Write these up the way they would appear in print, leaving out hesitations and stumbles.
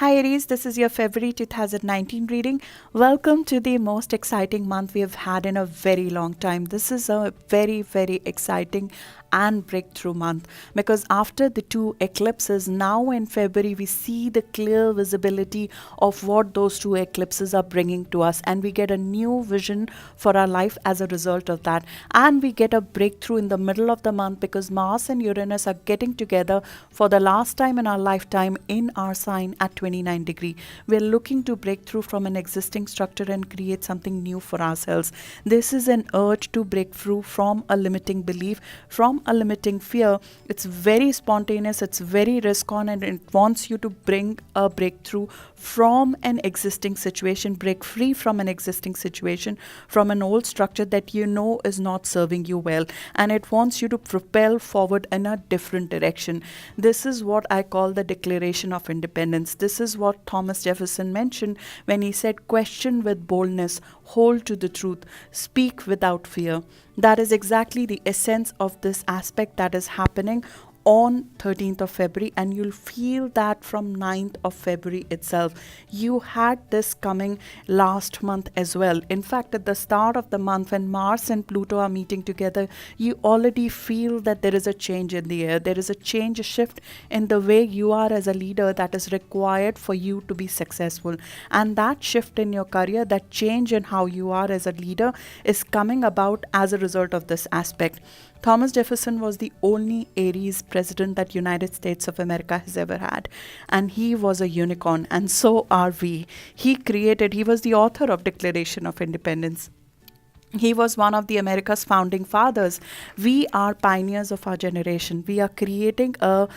Hi Aries, this is your February 2019 reading. Welcome to the most exciting month we have had in a very long time. This is a very exciting and breakthrough month because after the two eclipses, now in February we see the clear visibility of what those two eclipses are bringing to us, and we get a new vision for our life as a result of that. And we get a breakthrough in the middle of the month because Mars and Uranus are getting together for the last time in our lifetime in our sign at 29 degree. We're looking to break through from an existing structure and create something new for ourselves. This is an urge to break through from a limiting belief, from a limiting fear. It's very spontaneous, it's very risk on, and it wants you to bring a breakthrough from an existing situation, break free from an existing situation, from an old structure that you know is not serving you well, and it wants you to propel forward in a different direction. This is what I call the Declaration of Independence. This is what Thomas Jefferson mentioned when he said, question with boldness, hold to the truth, speak without fear. That is exactly the essence of this aspect that is happening on 13th of February, and you'll feel that from 9th of February itself. You had this coming last month as well. In fact, at the start of the month when Mars and Pluto are meeting together, you already feel that there is a change in the air. There is a change, a shift in the way you are as a leader that is required for you to be successful. And that shift in your career, that change in how you are as a leader is coming about as a result of this aspect. Thomas Jefferson was the only Aries president that United States of America has ever had, and he was a unicorn, and so are we. He was the author of Declaration of Independence. He was one of the America's founding fathers. We are pioneers of our generation. We are creating a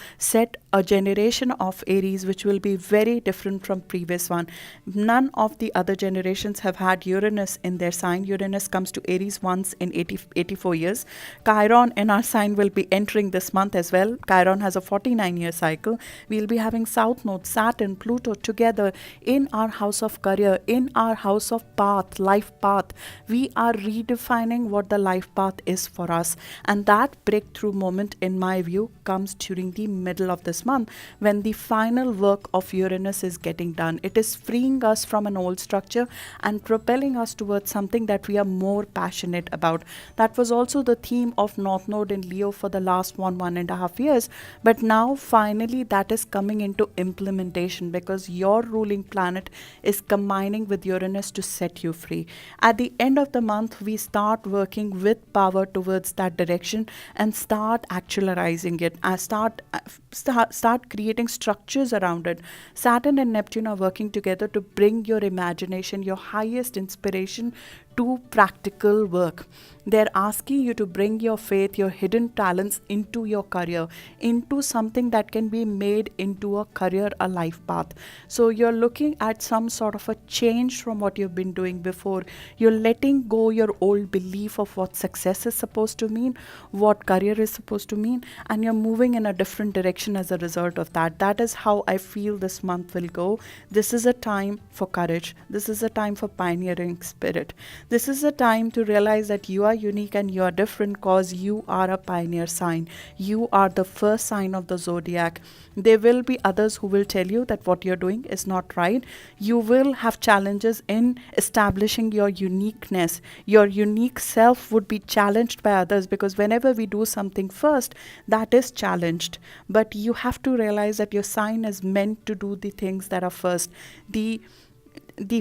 generation of Aries which will be very different from previous one. None of the other generations have had Uranus in their sign. Uranus comes to Aries once in 84 years. Chiron in our sign will be entering this month as well. Chiron has a 49-year cycle. We'll be having South Node, Saturn, Pluto together in our house of career, in our house of path, life path. We are redefining what the life path is for us, and that breakthrough moment in my view comes during the middle of this month when the final work of Uranus is getting done. It is freeing us from an old structure and propelling us towards something that we are more passionate about. That was also the theme of North Node in Leo for the last 1.5 years, but now finally that is coming into implementation because your ruling planet is combining with Uranus to set you free. At the end of the month we start working with power towards that direction and start actualizing it. Start creating structures around it. Saturn and Neptune are working together to bring your imagination, your highest inspiration to practical work. They're asking you to bring your faith, your hidden talents into your career, into something that can be made into a career, a life path. So you're looking at some sort of a change from what you've been doing before. You're letting go your old belief of what success is supposed to mean, what career is supposed to mean, and you're moving in a different direction as a result of that. That is how I feel this month will go. This is a time for courage. This is a time for pioneering spirit. This is a time to realize that you are unique and you are different because you are a pioneer sign. You are the first sign of the zodiac. There will be others who will tell you that what you're doing is not right. You will have challenges in establishing your uniqueness. Your unique self would be challenged by others because whenever we do something first, that is challenged. But you have to realize that your sign is meant to do the things that are first. The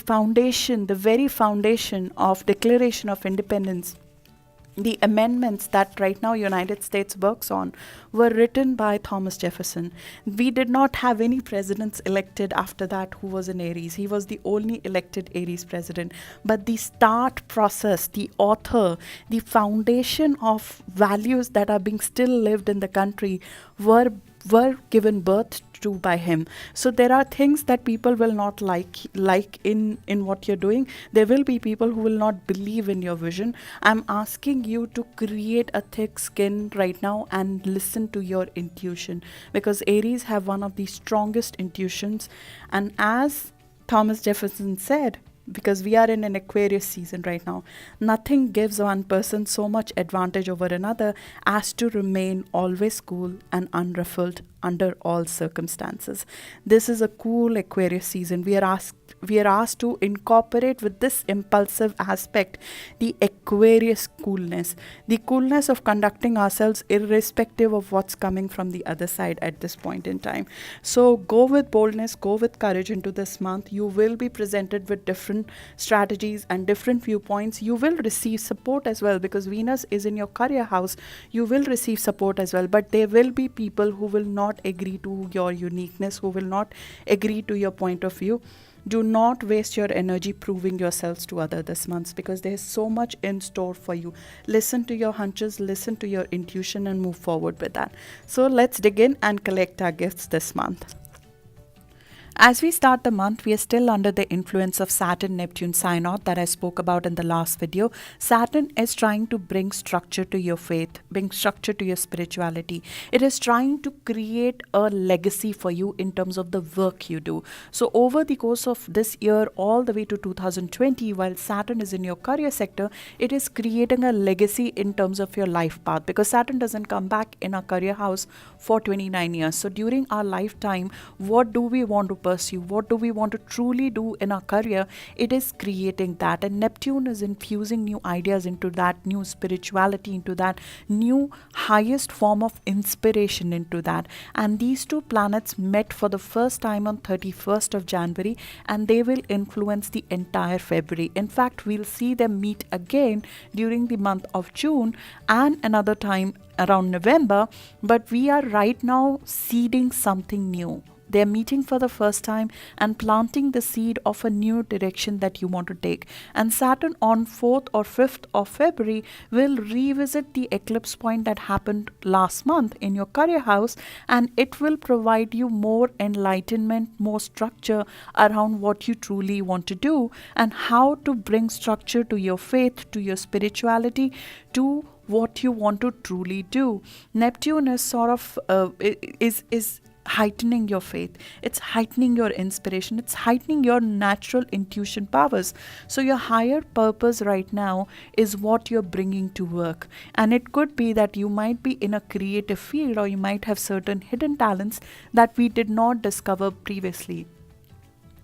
foundation, the very foundation of Declaration of Independence, the amendments that right now United States works on were written by Thomas Jefferson. We did not have any presidents elected after that who was an Aries. He was the only elected Aries president. But the start process, the author, the foundation of values that are being still lived in the country were given birth to by him. So there are things that people will not like in what you're doing. There will be people who will not believe in your vision. I'm asking you to create a thick skin right now and listen to your intuition, because Aries have one of the strongest intuitions, and as Thomas Jefferson said, because we are in an Aquarius season right now. Nothing gives one person so much advantage over another as to remain always cool and unruffled under all circumstances. This is a cool Aquarius season. We are asked to incorporate with this impulsive aspect the Aquarius coolness, the coolness of conducting ourselves irrespective of what's coming from the other side at this point in time. So go with boldness, go with courage into this month. You will be presented with different strategies and different viewpoints. You will receive support as well, because Venus is in your career house. You will receive support as well, but there will be people who will not agree to your uniqueness, who will not agree to your point of view. Do not waste your energy proving yourselves to others this month, because there's so much in store for you. Listen to your hunches, listen to your intuition, and move forward with that. So let's dig in and collect our gifts this month. As we start the month, we are still under the influence of Saturn-Neptune synod that I spoke about in the last video. Saturn is trying to bring structure to your faith, bring structure to your spirituality. It is trying to create a legacy for you in terms of the work you do. So over the course of this year, all the way to 2020, while Saturn is in your career sector, it is creating a legacy in terms of your life path, because Saturn doesn't come back in our career house for 29 years. So during our lifetime, what do we want to pursue? What do we want to truly do in our career? It is creating that, and Neptune is infusing new ideas into that, new spirituality into that, new highest form of inspiration into that. And these two planets met for the first time on 31st of January, and they will influence the entire February. In fact, we'll see them meet again during the month of June and another time around November, but we are right now seeding something new. They're meeting for the first time and planting the seed of a new direction that you want to take. And Saturn on 4th or 5th of February will revisit the eclipse point that happened last month in your career house, and it will provide you more enlightenment, more structure around what you truly want to do and how to bring structure to your faith, to your spirituality, to what you want to truly do. Neptune is sort of is heightening your faith, it's heightening your inspiration, it's heightening your natural intuition powers. So your higher purpose right now is what you're bringing to work, and it could be that you might be in a creative field, or you might have certain hidden talents that we did not discover previously.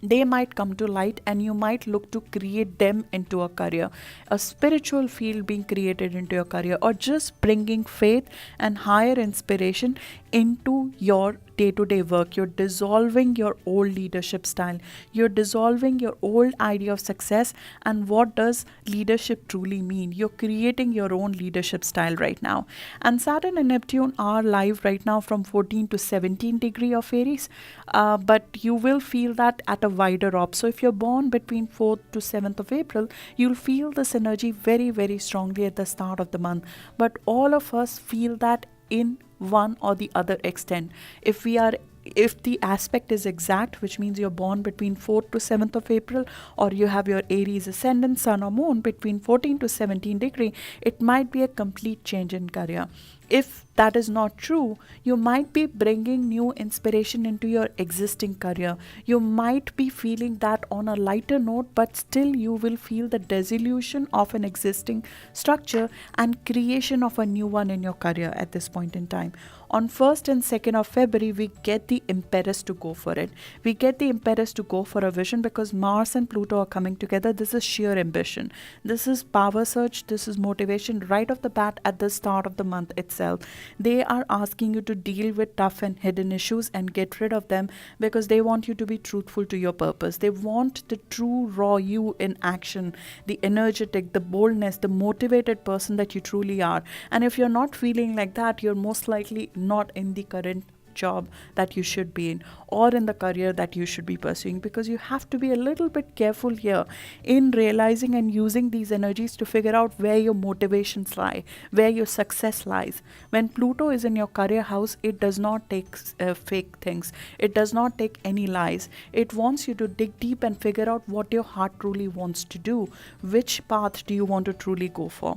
They might come to light, and you might look to create them into a career, a spiritual field being created into your career, or just bringing faith and higher inspiration into your day-to-day work. You're dissolving your old leadership style, you're dissolving your old idea of success and what does leadership truly mean. You're creating your own leadership style right now. And Saturn and Neptune are live right now from 14 to 17 degree of Aries, but you will feel that at a wider orb. So if you're born between 4th to 7th of April, you'll feel this energy very, very strongly at the start of the month. But all of us feel that in one or the other extent. If the aspect is exact, which means you're born between 4th to 7th of April, or you have your Aries ascendant, sun or moon between 14 to 17 degree, it might be a complete change in career. If that is not true, you might be bringing new inspiration into your existing career. You might be feeling that on a lighter note, but still you will feel the dissolution of an existing structure and creation of a new one in your career at this point in time. On 1st and 2nd of February, we get the impetus to go for it. We get the impetus to go for a vision, because Mars and Pluto are coming together. This is sheer ambition. This is power surge. This is motivation right off the bat at the start of the month itself. They are asking you to deal with tough and hidden issues and get rid of them, because they want you to be truthful to your purpose. They want the true raw you in action, the energetic, the boldness, the motivated person that you truly are. And if you're not feeling like that, you're most likely not in the current job that you should be in, or in the career that you should be pursuing, because you have to be a little bit careful here in realizing and using these energies to figure out where your motivations lie, where your success lies. When Pluto is in your career house, it does not take fake things, it does not take any lies. It wants you to dig deep and figure out what your heart truly wants to do. Which path do you want to truly go for?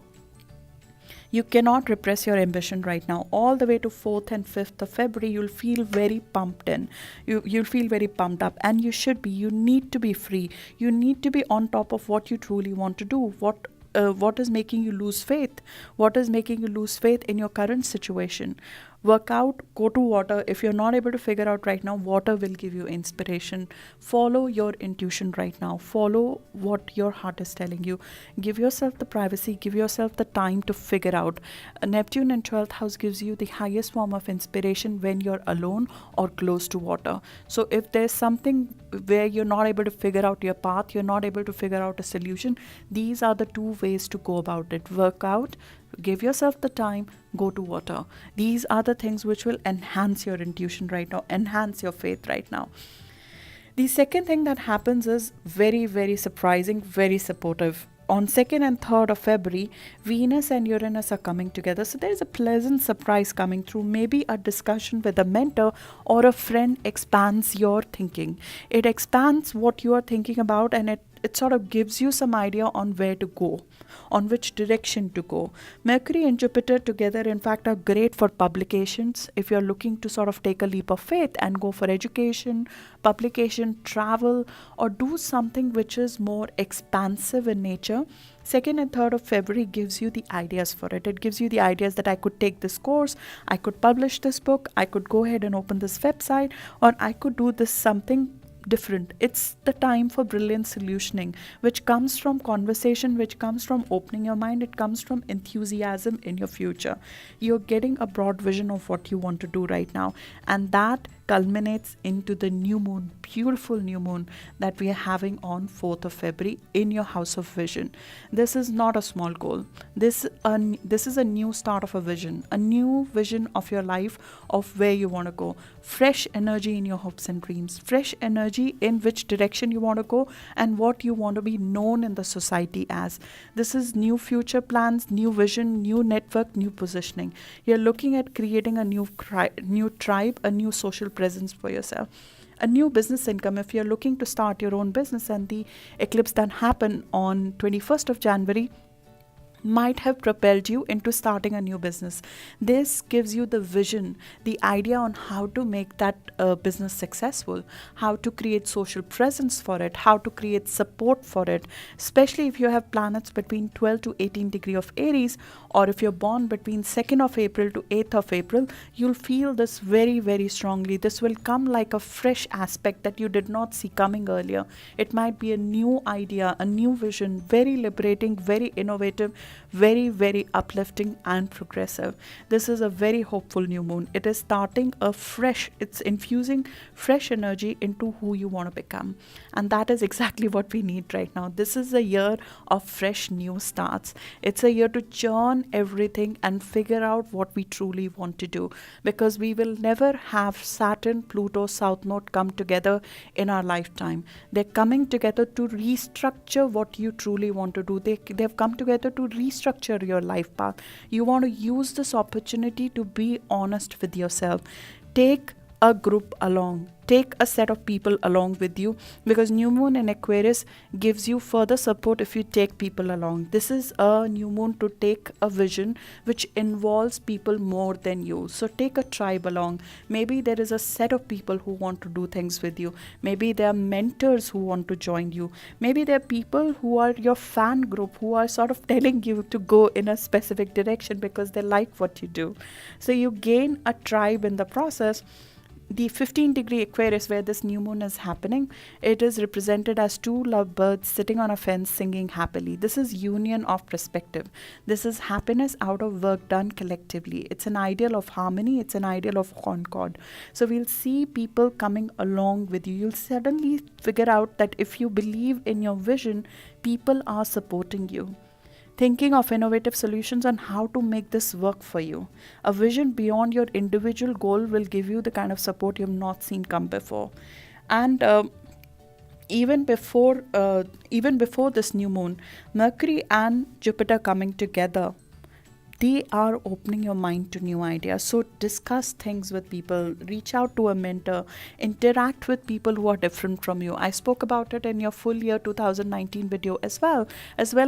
You cannot repress your ambition right now. All the way to 4th and 5th of February, you'll feel very pumped in. You'll feel very pumped up, and you should be. You need to be free. You need to be on top of what you truly want to do. What is making you lose faith? What is making you lose faith in your current situation? Work out, go to water. If you're not able to figure out right now, water will give you inspiration. Follow your intuition right now. Follow what your heart is telling you. Give yourself the privacy, give yourself the time to figure out. Neptune in 12th house gives you the highest form of inspiration when you're alone or close to water. So if there's something where you're not able to figure out your path, you're not able to figure out a solution, these are the two ways to go about it. Work out, give yourself the time, go to water. These are the things which will enhance your intuition right now, enhance your faith right now. The second thing that happens is very, very surprising, very supportive. On 2nd and 3rd of February, Venus and Uranus are coming together. So there is a pleasant surprise coming through. Maybe a discussion with a mentor or a friend expands your thinking. It expands what you are thinking about, and it sort of gives you some idea on where to go, on which direction to go. Mercury and Jupiter together, in fact, are great for publications. If you're looking to sort of take a leap of faith and go for education, publication, travel, or do something which is more expansive in nature, 2nd and 3rd of February gives you the ideas for it. It gives you the ideas that I could take this course, I could publish this book, I could go ahead and open this website, or I could do this something different. It's the time for brilliant solutioning, which comes from conversation, which comes from opening your mind. It comes from enthusiasm in your future. You're getting a broad vision of what you want to do right now, and that culminates into the new moon, beautiful new moon that we are having on 4th of February in your house of vision. This is not a small goal. This is a new start of a vision of your life, of where you want to go. Fresh energy in your hopes and dreams, fresh energy in which direction you want to go and what you want to be known in the society as. This is new future plans, new vision, new network, new positioning. You're looking at creating a new tribe, a new social presence for yourself, a new business income. If you're looking to start your own business, and the eclipse that happened on 21st of January might have propelled you into starting a new business. This gives you the vision, the idea on how to make that business successful, how to create social presence for it, how to create support for it, especially if you have planets between 12 to 18 degree of Aries, or if you're born between 2nd of April to 8th of April, you'll feel this very, very strongly. This will come like a fresh aspect that you did not see coming earlier. It might be a new idea, a new vision, very liberating, very innovative, very, very uplifting and progressive. This is a very hopeful new moon. It is starting it's infusing fresh energy into who you want to become. And that is exactly what we need right now. This is a year of fresh new starts. It's a year to churn everything and figure out what we truly want to do, because we will never have Saturn, Pluto, South Node come together in our lifetime. They're coming together to restructure what you truly want to do. They've come together to restructure your life path. You want to use this opportunity to be honest with yourself. Take a group along, take a set of people along with you, because new moon in Aquarius gives you further support if you take people along. This is a new moon to take a vision which involves people more than you. So take a tribe along. Maybe there is a set of people who want to do things with you. Maybe there are mentors who want to join you. Maybe there are people who are your fan group, who are sort of telling you to go in a specific direction because they like what you do. So you gain a tribe in the process. The 15 degree Aquarius, where this new moon is happening, it is represented as two lovebirds sitting on a fence singing happily. This is union of perspective. This is happiness out of work done collectively. It's an ideal of harmony. It's an ideal of concord. So we'll see people coming along with you. You'll suddenly figure out that if you believe in your vision, people are supporting you, thinking of innovative solutions on how to make this work for you. A vision beyond your individual goal will give you the kind of support you've not seen come before. And even before this new moon, Mercury and Jupiter coming together they are opening your mind to new ideas. So discuss things with people, reach out to a mentor, interact with people who are different from you. I spoke about it in your full year 2019 video as well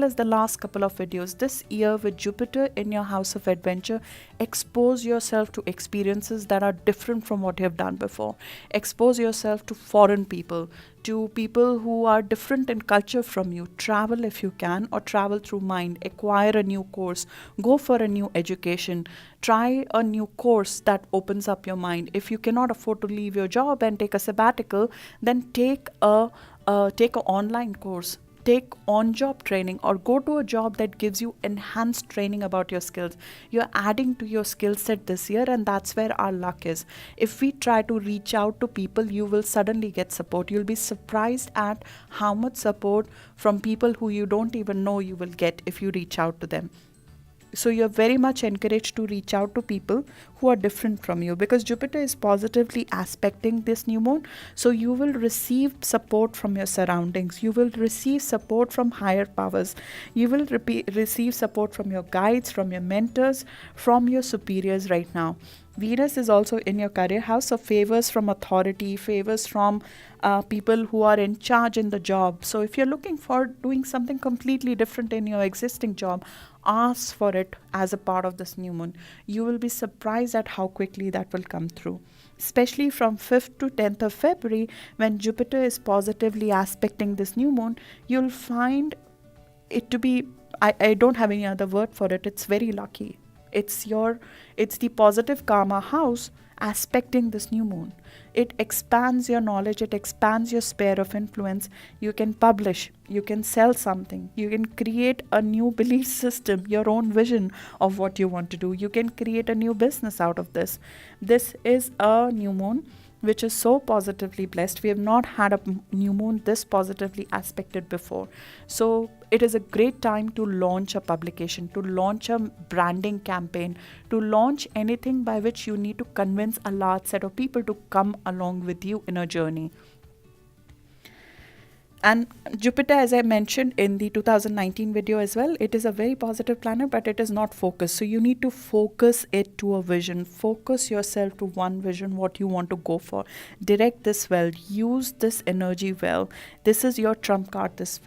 as the last couple of videos. This year with Jupiter in your house of adventure, expose yourself to experiences that are different from what you have done before. Expose yourself to foreign people, to people who are different in culture from you. Travel if you can, or travel through mind. Acquire a new course, go for a new education, try a new course that opens up your mind. If you cannot afford to leave your job and take a sabbatical, then take a online course, take on job training, or go to a job that gives you enhanced training about your skills. You're adding to your skill set this year, and that's where our luck is. If we try to reach out to people, you will suddenly get support. You'll be surprised at how much support from people who you don't even know you will get if you reach out to them. So you're very much encouraged to reach out to people who are different from you, because Jupiter is positively aspecting this new moon. So you will receive support from your surroundings. You will receive support from higher powers. You will receive support from your guides, from your mentors, from your superiors right now. Venus is also in your career house, so favors from authority, favors from people who are in charge in the job. So if you're looking for doing something completely different in your existing job, ask for it as a part of this new moon. You will be surprised at how quickly that will come through. Especially from 5th to 10th of February, when Jupiter is positively aspecting this new moon, you'll find it to be, I don't have any other word for it, it's very lucky. It's the positive karma house aspecting this new moon. It expands your knowledge, it expands your sphere of influence. You can publish, you can sell something, you can create a new belief system, your own vision of what you want to do. You can create a new business out of this. This is a new moon which is so positively blessed. We have not had a new moon this positively aspected before. So it is a great time to launch a publication, to launch a branding campaign, to launch anything by which you need to convince a large set of people to come along with you in a journey. And Jupiter, as I mentioned in the 2019 video as well, it is a very positive planet, but it is not focused. So you need to focus it to a vision. Focus yourself to one vision, what you want to go for. Direct this well. Use this energy well. This is your trump card this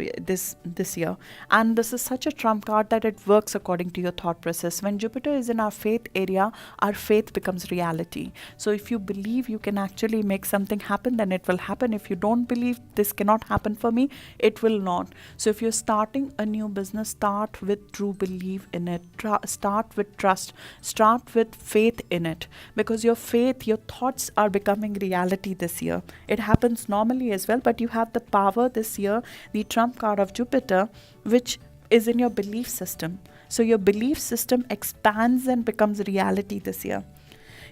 year. And this is such a trump card that it works according to your thought process. When Jupiter is in our faith area, our faith becomes reality. So if you believe you can actually make something happen, then it will happen. If you don't believe this cannot happen for me, it will not. So if you're starting a new business, start with true belief in it. Start with trust. Start with faith in it, because your faith, your thoughts are becoming reality this year. It happens normally as well, but you have the power this year, the trump card of Jupiter, which is in your belief system. So your belief system expands and becomes reality this year.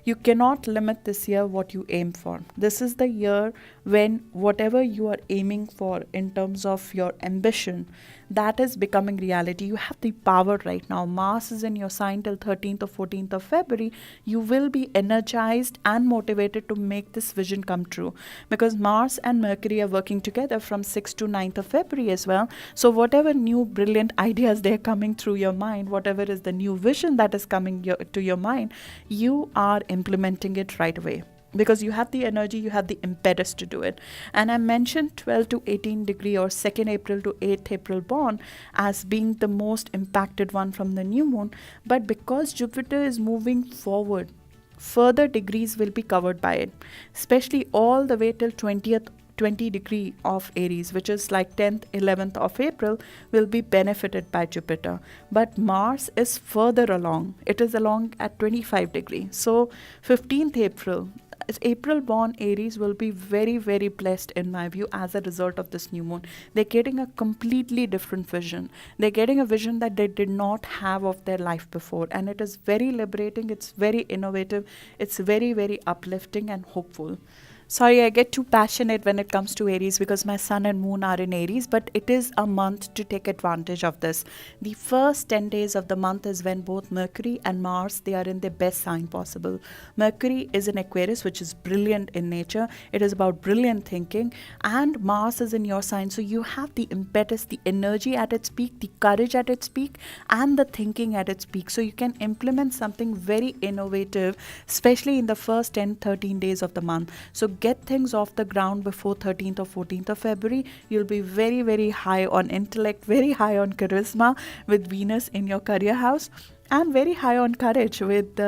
You cannot limit this year what you aim for. This is the year when whatever you are aiming for in terms of your ambition, that is becoming reality. You have the power right now. Mars is in your sign till 13th or 14th of February. You will be energized and motivated to make this vision come true, because Mars and Mercury are working together from 6th to 9th of February as well. So whatever new brilliant ideas they're coming through your mind, whatever is the new vision that is coming to your mind, you are implementing it right away, because you have the energy, you have the impetus to do it. And I mentioned 12 to 18 degree or 2nd April to 8th April born as being the most impacted one from the new moon. But because Jupiter is moving forward, further degrees will be covered by it, especially all the way till 20 degree of Aries, which is like 10th 11th of April, will be benefited by Jupiter. But Mars is further along. It is along at 25 degree. So 15th April born Aries will be very, very blessed in my view as a result of this new moon. They're getting a completely different vision. They're getting a vision that they did not have of their life before, and it is very liberating. It's very innovative. It's very, very uplifting and hopeful. Sorry, I get too passionate when it comes to Aries because my sun and moon are in Aries, but it is a month to take advantage of this. The first 10 days of the month is when both Mercury and Mars, they are in their best sign possible. Mercury is in Aquarius, which is brilliant in nature. It is about brilliant thinking, and Mars is in your sign. So you have the impetus, the energy at its peak, the courage at its peak, and the thinking at its peak. So you can implement something very innovative, especially in the first 10, 13 days of the month. So get things off the ground before 13th or 14th of February. You'll be very, very high on intellect, very high on charisma with Venus in your career house, and very high on courage with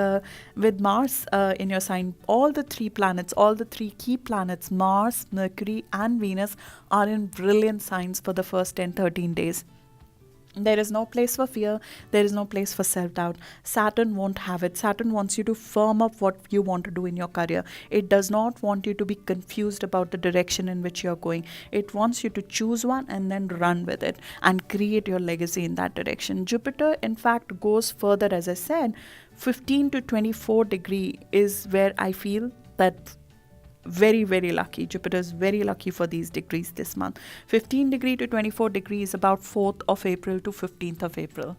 Mars in your sign. All the three planets, all the three key planets, Mars, Mercury, and Venus, are in brilliant signs for the first 10, 13 days. There is no place for fear. There is no place for self-doubt. Saturn won't have it. Saturn wants you to firm up what you want to do in your career. It does not want you to be confused about the direction in which you're going. It wants you to choose one and then run with it and create your legacy in that direction. Jupiter, in fact, goes further, as I said. 15 to 24 degree is where I feel that very, very lucky. Jupiter is very lucky for these degrees this month. 15 degree to 24 degrees, about 4th of April to 15th of April.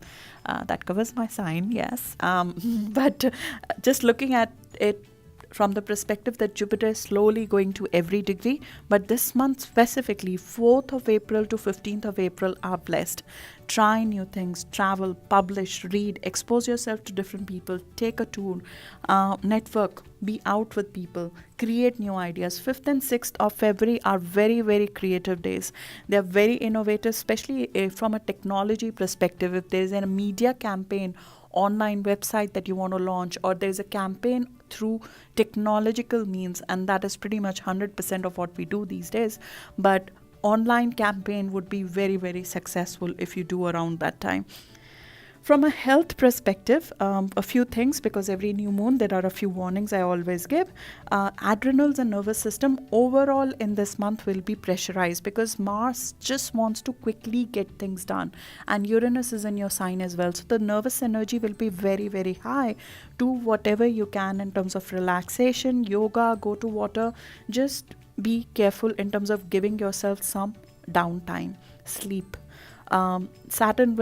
That covers my sign, yes. But just looking at it from the perspective that Jupiter is slowly going to every degree, but this month specifically, 4th of April to 15th of April are blessed. Try new things, travel, publish, read, expose yourself to different people, take a tour, network, be out with people, create new ideas. 5th and 6th of February are very, very creative days. They are very innovative, especially from a technology perspective. If there is a media campaign, online website that you want to launch, or there's a campaign through technological means, and that is pretty much 100% of what we do these days, but online campaign would be very, very successful if you do around that time. From a health perspective, a few things, because every new moon there are a few warnings I always give. Adrenals and nervous system overall in this month will be pressurized because Mars just wants to quickly get things done, and Uranus is in your sign as well. So the nervous energy will be very, very high. Do whatever you can in terms of relaxation, yoga, go to water. Just be careful in terms of giving yourself some downtime, sleep. Saturn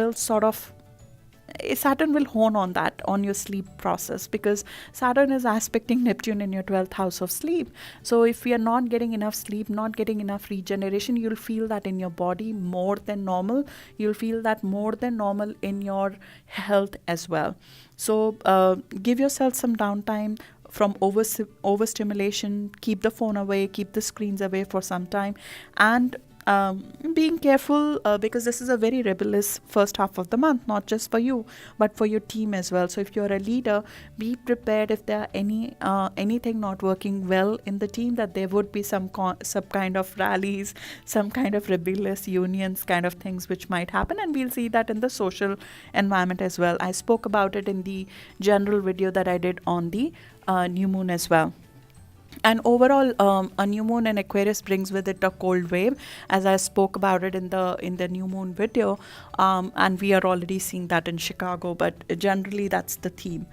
will hone on that, on your sleep process, because Saturn is aspecting Neptune in your 12th house of sleep. So if we are not getting enough sleep, not getting enough regeneration, you'll feel that in your body more than normal. You'll feel that more than normal in your health as well. So give yourself some downtime from overstimulation. Keep the phone away, keep the screens away for some time, and being careful because this is a very rebellious first half of the month, not just for you but for your team as well. So if you're a leader, be prepared if there are anything not working well in the team, that there would be some kind of rallies, some kind of rebellious unions kind of things which might happen, and we'll see that in the social environment as well. I spoke about it in the general video that I did on the new moon as well. And overall, a new moon in Aquarius brings with it a cold wave, as I spoke about it in the new moon video, and we are already seeing that in Chicago. But generally, that's the theme.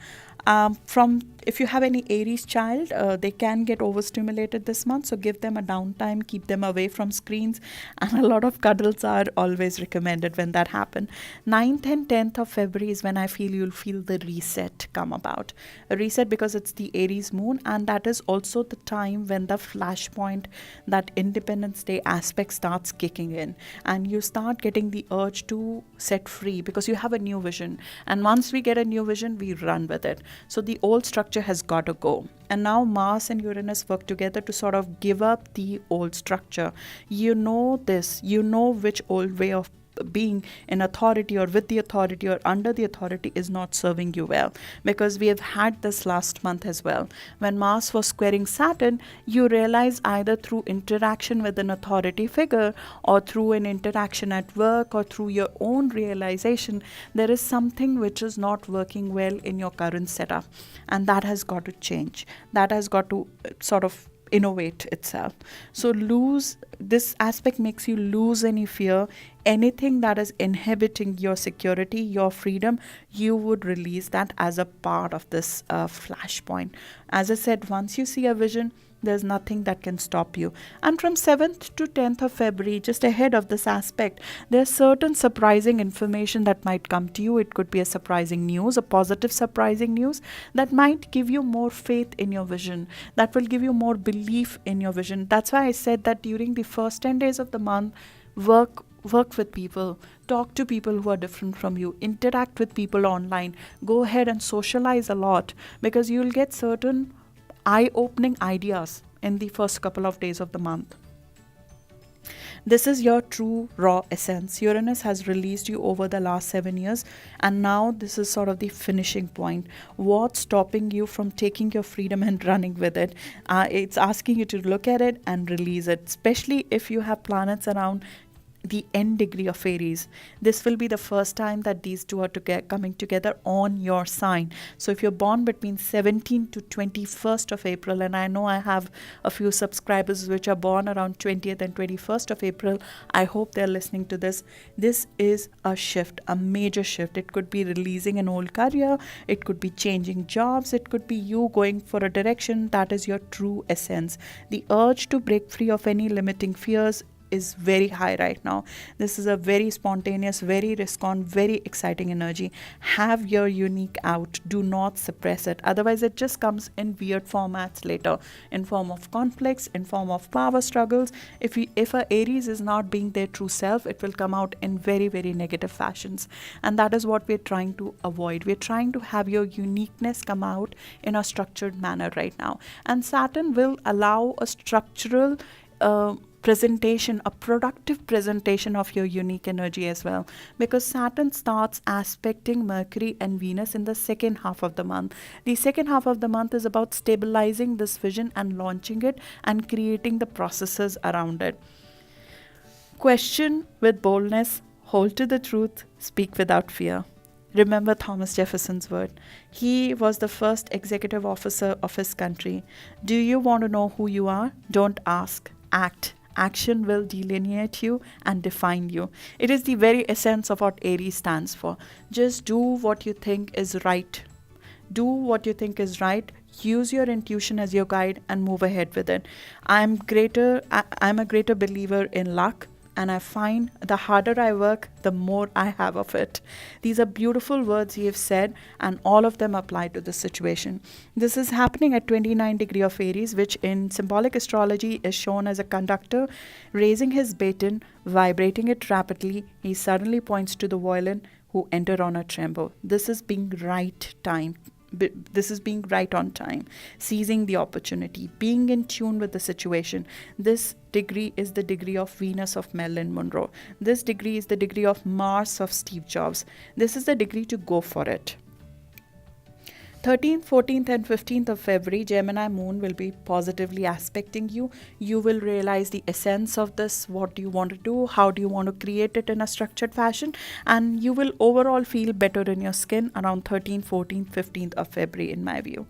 If you have any Aries child, they can get overstimulated this month, so give them a downtime, keep them away from screens, and a lot of cuddles are always recommended when that happens. 9th and 10th of February is when I feel you'll feel the reset come about. A reset because it's the Aries moon, and that is also the time when the flashpoint, that Independence Day aspect, starts kicking in, and you start getting the urge to set free because you have a new vision, and once we get a new vision, we run with it. So the old structure has got to go. And now Mars and Uranus work together to sort of give up the old structure. You know this, you know which old way of being in authority or with the authority or under the authority is not serving you well, because we have had this last month as well. When Mars was squaring Saturn, you realize either through interaction with an authority figure or through an interaction at work or through your own realization, there is something which is not working well in your current setup, and that has got to change. That has got to sort of innovate itself. So this aspect makes you lose any fear, anything that is inhibiting your security, your freedom. You would release that as a part of this flashpoint. As I said, once you see a vision, There's nothing that can stop you. And from 7th to 10th of February, just ahead of this aspect, there's certain surprising information that might come to you. It could be a surprising news, a positive surprising news that might give you more faith in your vision, that will give you more belief in your vision. That's why I said that during the first 10 days of the month, work with people, talk to people who are different from you, interact with people online, go ahead and socialize a lot, because you'll get certain eye-opening ideas in the first couple of days of the month. This is your true raw essence. Uranus has released you over the last 7 years, and now this is sort of the finishing point. What's stopping you from taking your freedom and running with it? It's asking you to look at it and release it, especially if you have planets around the end degree of Aries. This will be the first time that these two are coming together on your sign. So if you're born between 17th to 21st of April, and I know I have a few subscribers which are born around 20th and 21st of April, I hope they're listening to this. This is a shift, a major shift. It could be releasing an old career, it could be changing jobs, it could be you going for a direction that is your true essence. The urge to break free of any limiting fears is very high right now. This is a very spontaneous, very risk-on, very exciting energy. Have your unique out. Do not suppress it. Otherwise, it just comes in weird formats later, in form of conflicts, in form of power struggles. If a Aries is not being their true self, it will come out in very, very negative fashions. And that is what we're trying to avoid. We're trying to have your uniqueness come out in a structured manner right now. And Saturn will allow a structural presentation, a productive presentation of your unique energy as well, because Saturn starts aspecting Mercury and Venus in the second half of the month. The second half of the month is about stabilizing this vision and launching it and creating the processes around it. Question with boldness, hold to the truth, speak without fear. Remember Thomas Jefferson's word. He was the first executive officer of his country. Do you want to know who you are? Don't ask, act. Action will delineate you and define you. It is the very essence of what Aries stands for. Just do what you think is right. Do what you think is right. Use your intuition as your guide and move ahead with it. I'm a greater believer in luck. And I find the harder I work, the more I have of it. These are beautiful words you have said, and all of them apply to this situation. This is happening at 29 degree of Aries, which in symbolic astrology is shown as a conductor raising his baton, vibrating it rapidly. He suddenly points to the violin who enter on a tremble. This is being right time. This is being right on time, seizing the opportunity, being in tune with the situation. This degree is the degree of Venus of Marilyn Monroe. This degree is the degree of Mars of Steve Jobs. This is the degree to go for it. 13th, 14th and 15th of February, Gemini moon will be positively aspecting you. You will realize the essence of this, what do you want to do, how do you want to create it in a structured fashion, and you will overall feel better in your skin around 13th, 14th, 15th of February in my view.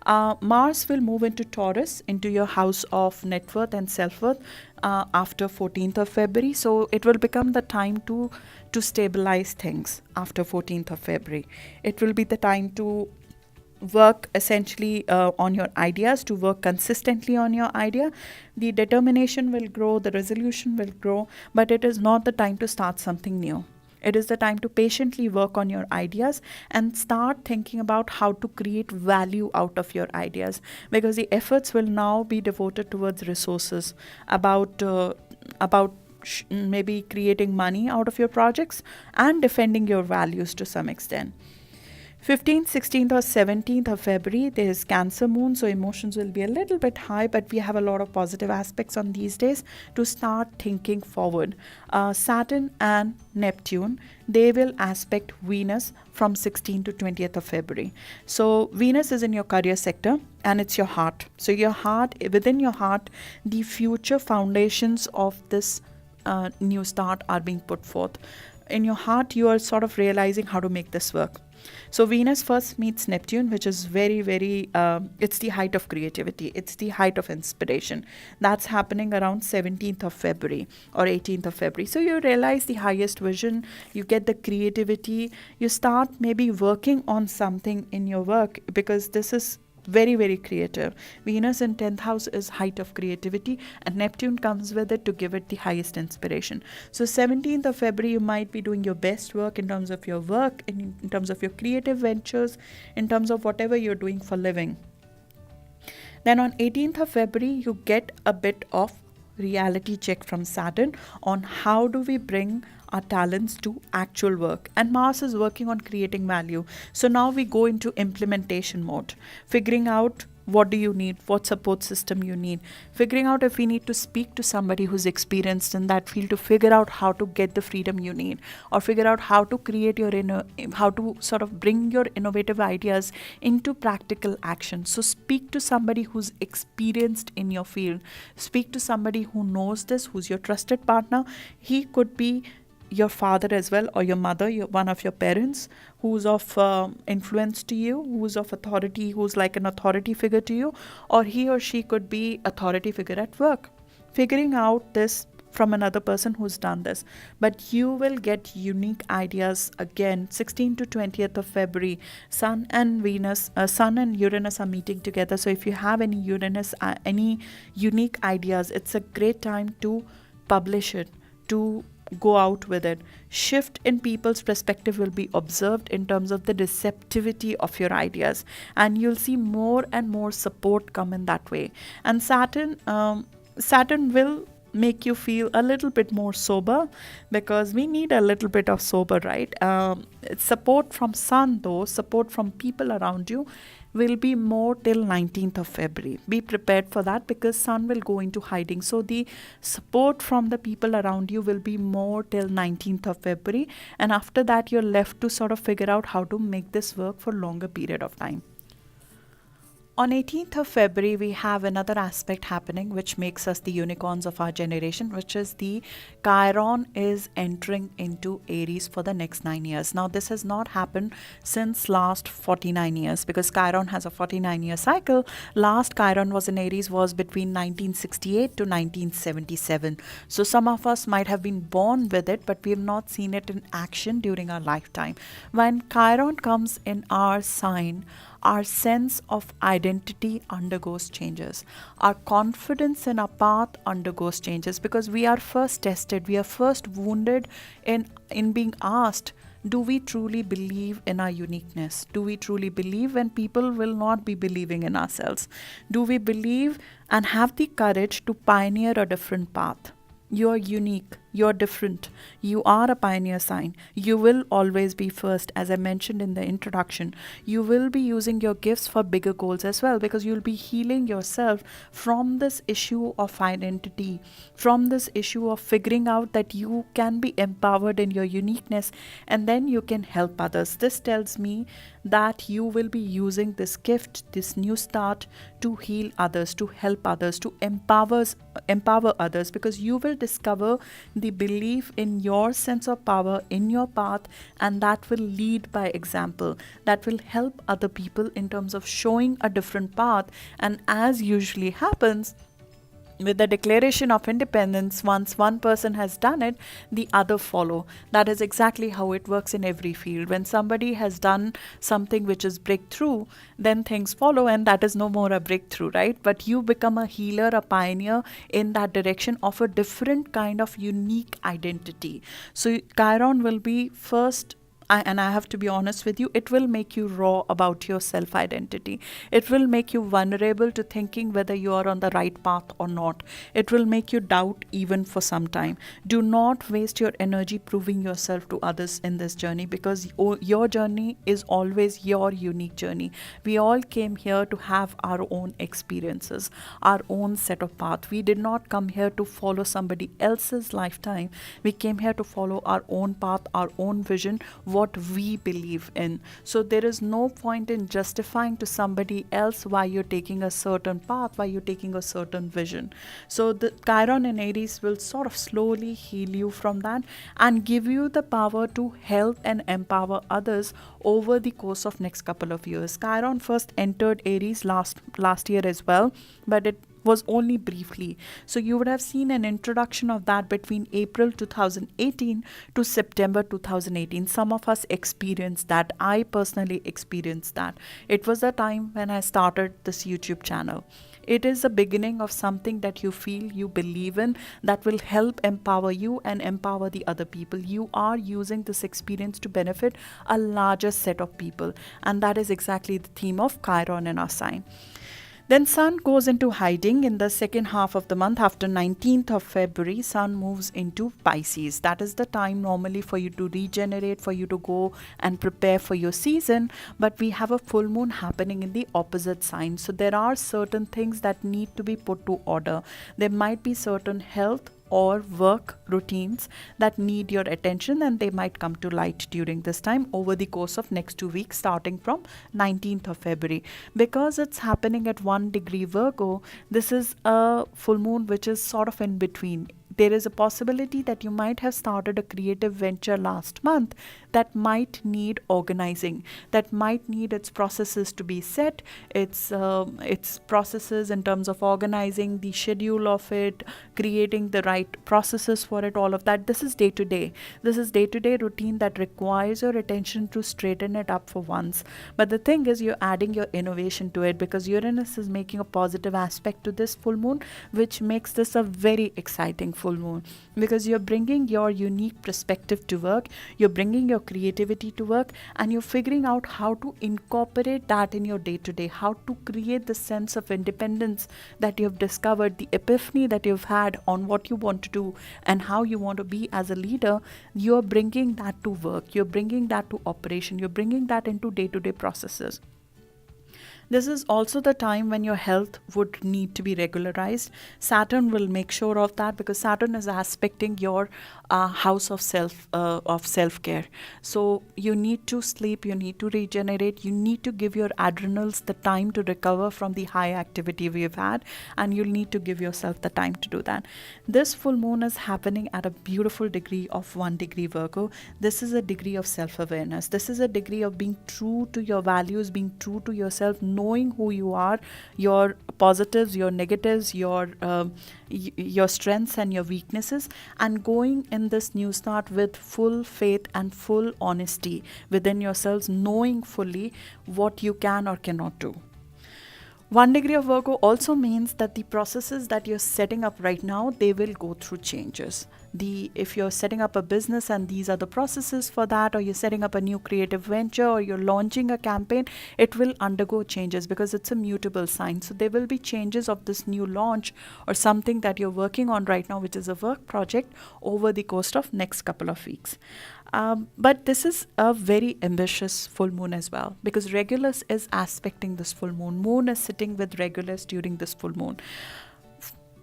Mars will move into Taurus, into your house of net worth and self-worth after 14th of February. So it will become the time to stabilize things after 14th of February. It will be the time to work essentially on your ideas, to work consistently on your idea. The determination will grow, the resolution will grow, but it is not the time to start something new. It is the time to patiently work on your ideas and start thinking about how to create value out of your ideas, because the efforts will now be devoted towards resources, about maybe creating money out of your projects and defending your values to some extent. 15th, 16th or 17th of February, there is Cancer moon, so emotions will be a little bit high, but we have a lot of positive aspects on these days to start thinking forward. Saturn and Neptune, they will aspect Venus from 16th to 20th of February. So Venus is in your career sector and it's your heart. So your heart, within your heart, the future foundations of this new start are being put forth. In your heart, you are sort of realizing how to make this work. So Venus first meets Neptune, which is very, very, it's the height of creativity. It's the height of inspiration. That's happening around 17th of February or 18th of February. So you realize the highest vision, you get the creativity, you start maybe working on something in your work, because this is very, very creative. Venus in 10th house is height of creativity, and Neptune comes with it to give it the highest inspiration. So 17th of February, you might be doing your best work in terms of your work, in terms of your creative ventures, in terms of whatever you're doing for living. Then on 18th of February, you get a bit of reality check from Saturn on how do we bring our talents to actual work. And Mars is working on creating value. So now we go into implementation mode, figuring out what do you need, what support system you need, figuring out if we need to speak to somebody who's experienced in that field to figure out how to get the freedom you need, or figure out how to create your how to sort of bring your innovative ideas into practical action. So speak to somebody who's experienced in your field, speak to somebody who knows this, who's your trusted partner. He could be your father as well, or your mother, one of your parents who's of influence to you, who's of authority, who's like an authority figure to you, or he or she could be authority figure at work. Figuring out this from another person who's done this, but you will get unique ideas. Again, 16th to 20th of February, Sun and Uranus are meeting together. So if you have any any unique ideas, it's a great time to publish it, to go out with it. Shift in people's perspective will be observed in terms of the receptivity of your ideas, and you'll see more and more support come in that way. And Saturn will make you feel a little bit more sober, because we need a little bit of sober, right? Support from Sun, though, support from people around you will be more till 19th of February. Be prepared for that, because Sun will go into hiding. So the support from the people around you will be more till 19th of February. And after that, you're left to sort of figure out how to make this work for longer period of time. On 18th of February, we have another aspect happening which makes us the unicorns of our generation, which is the Chiron is entering into Aries for the next 9 years. Now, this has not happened since last 49 years, because Chiron has a 49-year cycle. Last Chiron was in Aries was between 1968 to 1977. So some of us might have been born with it, but we have not seen it in action during our lifetime. When Chiron comes in our sign, our sense of identity undergoes changes. Our confidence in our path undergoes changes, because we are first tested, we are first wounded in being asked, do we truly believe in our uniqueness? Do we truly believe when people will not be believing in ourselves? Do we believe and have the courage to pioneer a different path? You're unique, you're different, you are a pioneer sign. You will always be first, as I mentioned in the introduction. You will be using your gifts for bigger goals as well, because you'll be healing yourself from this issue of identity, from this issue of figuring out that you can be empowered in your uniqueness, and then you can help others. This tells me that you will be using this gift, this new start, to heal others, to help others, to empower others, because you will discover the belief in your sense of power, in your path, and that will lead by example. That will help other people in terms of showing a different path. And as usually happens, with the Declaration of Independence, once one person has done it, the other follow. That is exactly how it works in every field. When somebody has done something which is breakthrough, then things follow, and that is no more a breakthrough, right? But you become a healer, a pioneer in that direction of a different kind of unique identity. So Chiron will be first. And I have to be honest with you, it will make you raw about your self-identity. It will make you vulnerable to thinking whether you are on the right path or not. It will make you doubt even for some time. Do not waste your energy proving yourself to others in this journey, because your journey is always your unique journey. We all came here to have our own experiences, our own set of path. We did not come here to follow somebody else's lifetime. We came here to follow our own path, our own vision, what we believe in. So there is no point in justifying to somebody else why you're taking a certain path, why you're taking a certain vision. So the Chiron in Aries will sort of slowly heal you from that and give you the power to help and empower others over the course of next couple of years. Chiron first entered Aries last year as well, but it was only briefly. So you would have seen an introduction of that between April 2018 to September 2018. Some of us experienced that. I personally experienced that. It was a time when I started this YouTube channel. It is the beginning of something that you feel, you believe in, that will help empower you and empower the other people. You are using this experience to benefit a larger set of people. And that is exactly the theme of Chiron in our sign. Then Sun goes into hiding in the second half of the month. After 19th of February, Sun moves into Pisces. That is the time normally for you to regenerate, for you to go and prepare for your season. But we have a full moon happening in the opposite sign. So there are certain things that need to be put to order. There might be certain health or work routines that need your attention, and they might come to light during this time over the course of next 2 weeks, starting from 19th of February. Because it's happening at 1 degree Virgo, this is a full moon which is sort of in between. There is a possibility that you might have started a creative venture last month that might need organizing, that might need its processes to be set, its processes in terms of organizing the schedule of it, creating the right processes for it, all of that. This is day to day. This is day to day routine that requires your attention to straighten it up for once. But the thing is, you're adding your innovation to it because Uranus is making a positive aspect to this full moon, which makes this a very exciting full moon, because you're bringing your unique perspective to work, you're bringing your creativity to work, and you're figuring out how to incorporate that in your day-to-day, how to create the sense of independence that you've discovered, the epiphany that you've had on what you want to do and how you want to be as a leader. You're bringing that to work, you're bringing that to operation, you're bringing that into day-to-day processes. This is also the time when your health would need to be regularized. Saturn will make sure of that because Saturn is aspecting your house of self-care. So you need to sleep, you need to regenerate, you need to give your adrenals the time to recover from the high activity we've had, and you'll need to give yourself the time to do that. This full moon is happening at a beautiful degree of 1 degree Virgo. This is a degree of self-awareness. This is a degree of being true to your values, being true to yourself, knowing who you are, your positives, your negatives, your strengths and your weaknesses, and going in this new start with full faith and full honesty within yourselves, knowing fully what you can or cannot do. 1 degree of Virgo also means that the processes that you're setting up right now, they will go through changes. If you're setting up a business and these are the processes for that, or you're setting up a new creative venture, or you're launching a campaign, it will undergo changes because it's a mutable sign. So there will be changes of this new launch or something that you're working on right now, which is a work project, over the course of next couple of weeks. But this is a very ambitious full moon as well, because Regulus is aspecting this full moon. Moon is sitting with Regulus during this full moon.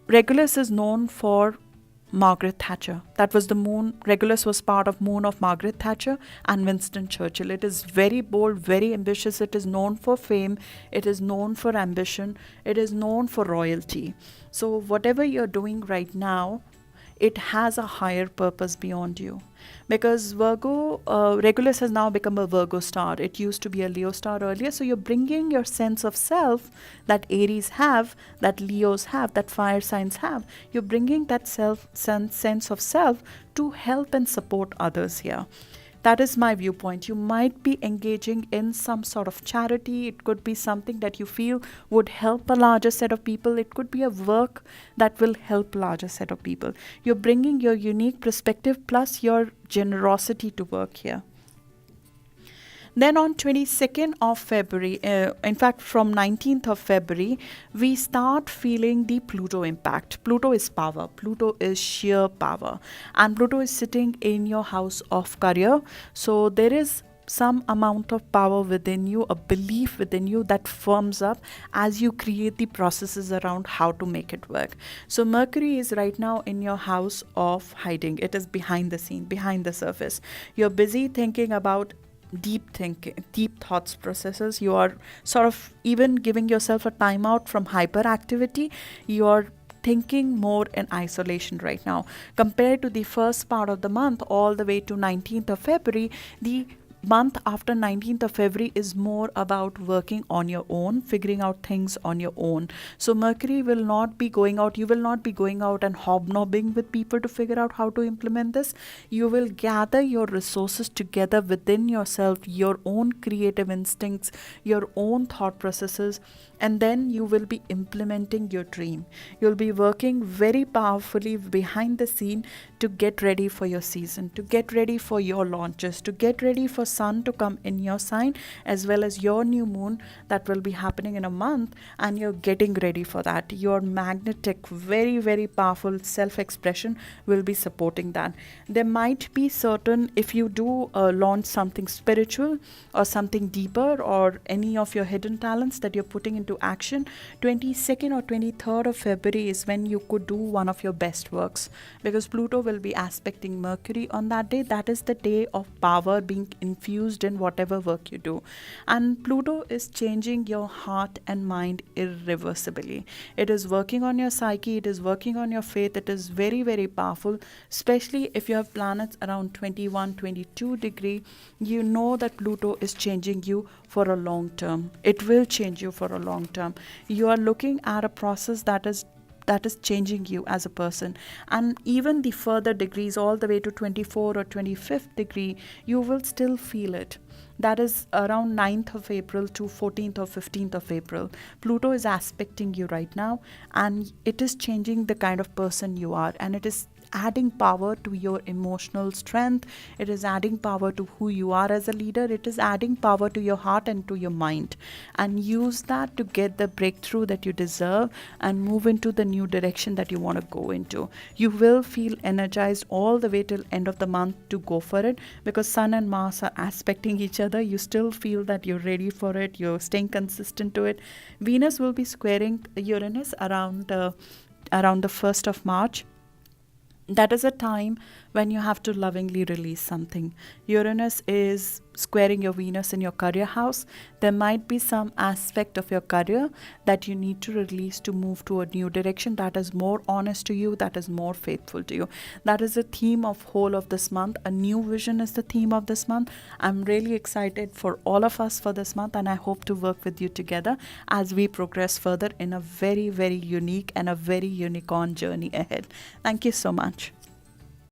Regulus is known for Margaret Thatcher. That was the moon. Regulus was part of moon of Margaret Thatcher and Winston Churchill. It is very bold, very ambitious. It is known for fame. It is known for ambition. It is known for royalty. So whatever you're doing right now, it has a higher purpose beyond you. Because Regulus has now become a Virgo star. It used to be a Leo star earlier. So you're bringing your sense of self that Aries have, that Leos have, that fire signs have. You're bringing that sense of self to help and support others here. That is my viewpoint. You might be engaging in some sort of charity. It could be something that you feel would help a larger set of people. It could be a work that will help a larger set of people. You're bringing your unique perspective plus your generosity to work here. Then on 22nd of February, in fact from 19th of February, we start feeling the Pluto impact. Pluto is power. Pluto is sheer power. And Pluto is sitting in your house of career. So there is some amount of power within you, a belief within you that firms up as you create the processes around how to make it work. So Mercury is right now in your house of hiding. It is behind the scene, behind the surface. You're busy thinking about deep thoughts processes. You are sort of even giving yourself a timeout from hyperactivity. You are thinking more in isolation right now. Compared to the first part of the month all the way to 19th of February, the month after 19th of February is more about working on your own, figuring out things on your own. So Mercury will not be going out, you will not be going out and hobnobbing with people to figure out how to implement this. You will gather your resources together within yourself, your own creative instincts, your own thought processes, and then you will be implementing your dream. You'll be working very powerfully behind the scene to get ready for your season, to get ready for your launches, to get ready for sun to come in your sign, as well as your new moon that will be happening in a month, and you're getting ready for that. Your magnetic, very, very powerful self-expression will be supporting that. There might be certain, if you do launch something spiritual or something deeper, or any of your hidden talents that you're putting into action, 22nd or 23rd of February is when you could do one of your best works, because Pluto will be aspecting Mercury on that day. That is the day of power being infused in whatever work you do. And Pluto is changing your heart and mind irreversibly. It is working on your psyche, it is working on your faith. It is very, very powerful, especially if you have planets around 21, 22 degree. You know that Pluto is changing you for a long term. It will change you for a long term. You are looking at a process that is changing you as a person. And even the further degrees, all the way to 24 or 25th degree, you will still feel it. That is around 9th of April to 14th or 15th of April. Pluto is aspecting you right now, and it is changing the kind of person you are, and it is adding power to your emotional strength. It is adding power to who you are as a leader. It is adding power to your heart and to your mind, and use that to get the breakthrough that you deserve and move into the new direction that you want to go into. You will feel energized all the way till end of the month to go for it, because Sun and Mars are aspecting each other. You still feel that you're ready for it, you're staying consistent to it. Venus will be squaring Uranus around the 1st of March. That is a time when you have to lovingly release something. Uranus is squaring your Venus in your career house. There might be some aspect of your career that you need to release to move to a new direction that is more honest to you, that is more faithful to you. That is the theme of whole of this month. A new vision is the theme of this month. I'm really excited for all of us for this month, and I hope to work with you together as we progress further in a very, very unique and a very unicorn journey ahead. Thank you so much.